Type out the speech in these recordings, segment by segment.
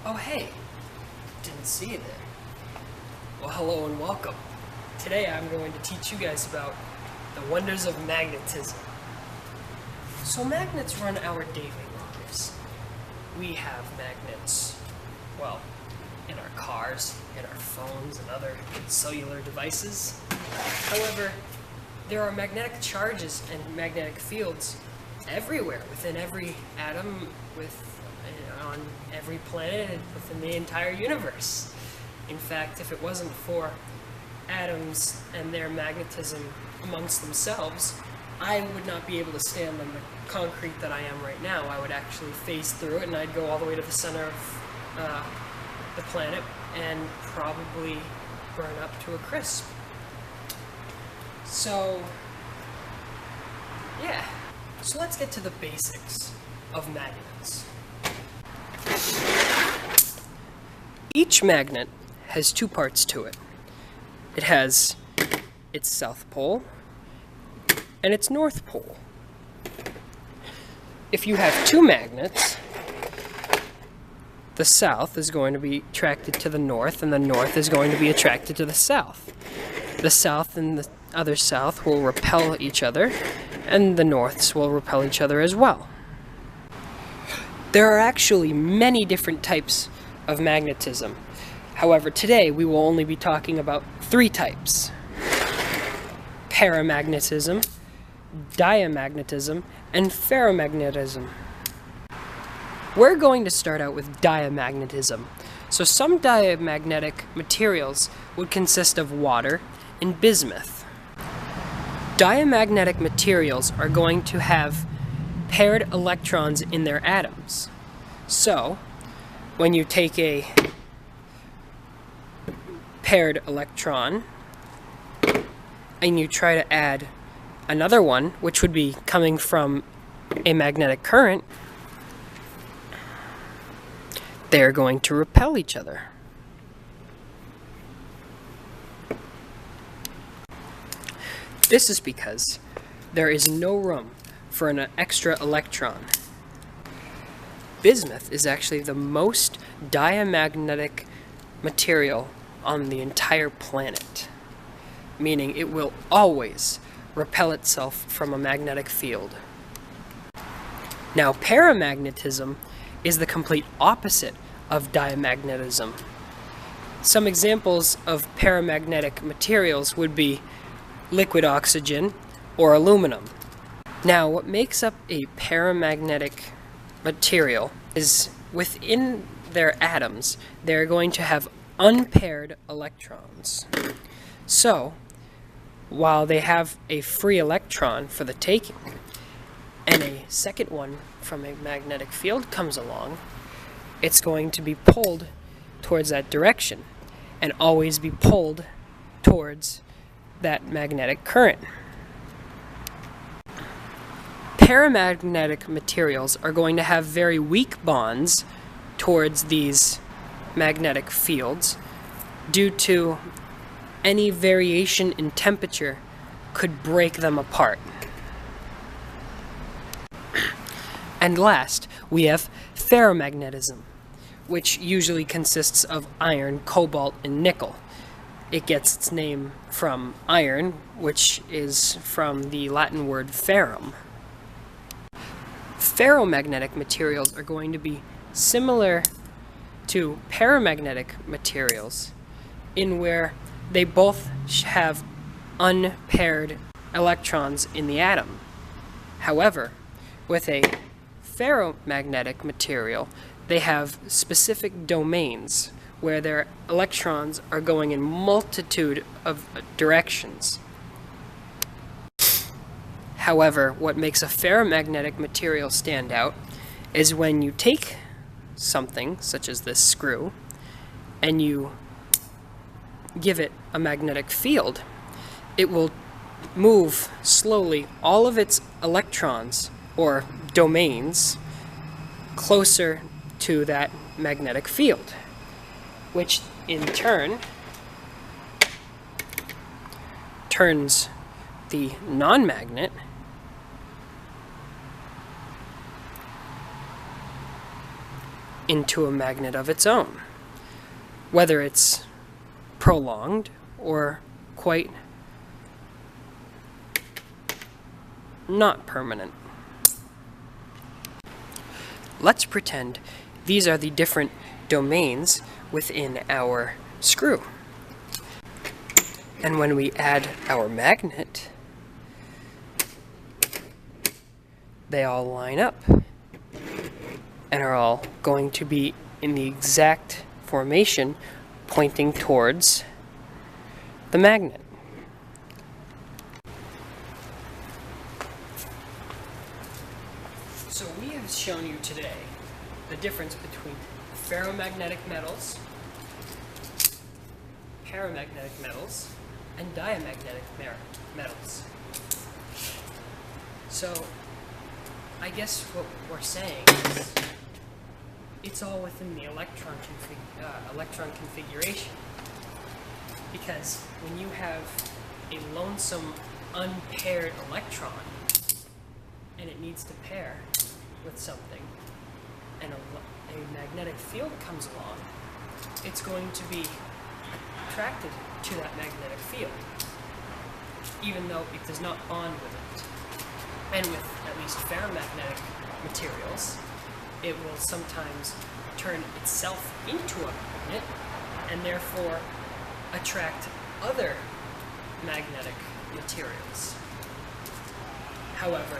Oh hey, didn't see you there. Well, hello and welcome. Today I'm going to teach you guys about the wonders of magnetism. So magnets run our daily lives. We have magnets, well, in our cars, in our phones, and other cellular devices. However, there are magnetic charges and magnetic fields everywhere, within every atom, on every planet, and within the entire universe. In fact, if it wasn't for atoms and their magnetism amongst themselves, I would not be able to stand on the concrete that I am right now. I would actually phase through it, and I'd go all the way to the center of the planet and probably burn up to a crisp. So, yeah. So let's get to the basics of magnets. Each magnet has two parts to it. It has its south pole and its north pole. If you have two magnets, the south is going to be attracted to the north, and the north is going to be attracted to the south. The south and the other south will repel each other, and the norths will repel each other as well. There are actually many different types of magnetism. However, today we will only be talking about three types: paramagnetism, diamagnetism, and ferromagnetism. We're going to start out with diamagnetism. So some diamagnetic materials would consist of water and bismuth. Diamagnetic materials are going to have paired electrons in their atoms. So, when you take a paired electron and you try to add another one, which would be coming from a magnetic current, they're going to repel each other. This is because there is no room for an extra electron. Bismuth is actually the most diamagnetic material on the entire planet, meaning it will always repel itself from a magnetic field. Now, paramagnetism is the complete opposite of diamagnetism. Some examples of paramagnetic materials would be liquid oxygen or aluminum. Now, what makes up a paramagnetic material is within their atoms, they're going to have unpaired electrons. So, while they have a free electron for the taking, and a second one from a magnetic field comes along, it's going to be pulled towards that direction and always be pulled towards that magnetic current. Paramagnetic materials are going to have very weak bonds towards these magnetic fields due to any variation in temperature could break them apart. And last, we have ferromagnetism, which usually consists of iron, cobalt, and nickel. It gets its name from iron, which is from the Latin word ferrum. Ferromagnetic materials are going to be similar to paramagnetic materials in where they both have unpaired electrons in the atom. However, with a ferromagnetic material, they have specific domains where their electrons are going in multitude of directions. However, what makes a ferromagnetic material stand out is when you take something, such as this screw, and you give it a magnetic field, it will move slowly all of its electrons, or domains, closer to that magnetic field, which in turn turns the non-magnet into a magnet of its own, whether it's prolonged or quite not permanent. Let's pretend these are the different domains within our screw. And when we add our magnet, they all line up and are all going to be in the exact formation pointing towards the magnet. So we have shown you today the difference between ferromagnetic metals, paramagnetic metals, and diamagnetic metals. So I guess what we're saying is it's all within the electron configuration. Because when you have a lonesome unpaired electron and it needs to pair with something and a magnetic field comes along, it's going to be attracted to that magnetic field, even though it does not bond with it. And with at least ferromagnetic materials, it will sometimes turn itself into a magnet and therefore attract other magnetic materials. However,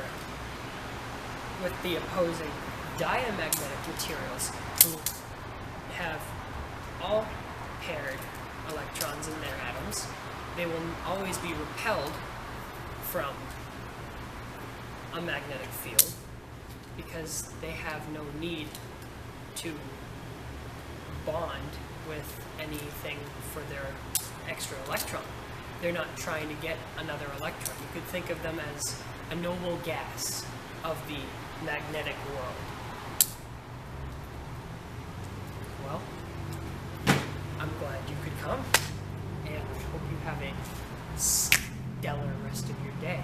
with the opposing diamagnetic materials, who have all paired electrons in their atoms, they will always be repelled from a magnetic field because they have no need to bond with anything for their extra electron. They're not trying to get another electron. You could think of them as a noble gas of the magnetic world. Well, I'm glad you could come, and hope you have a stellar rest of your day.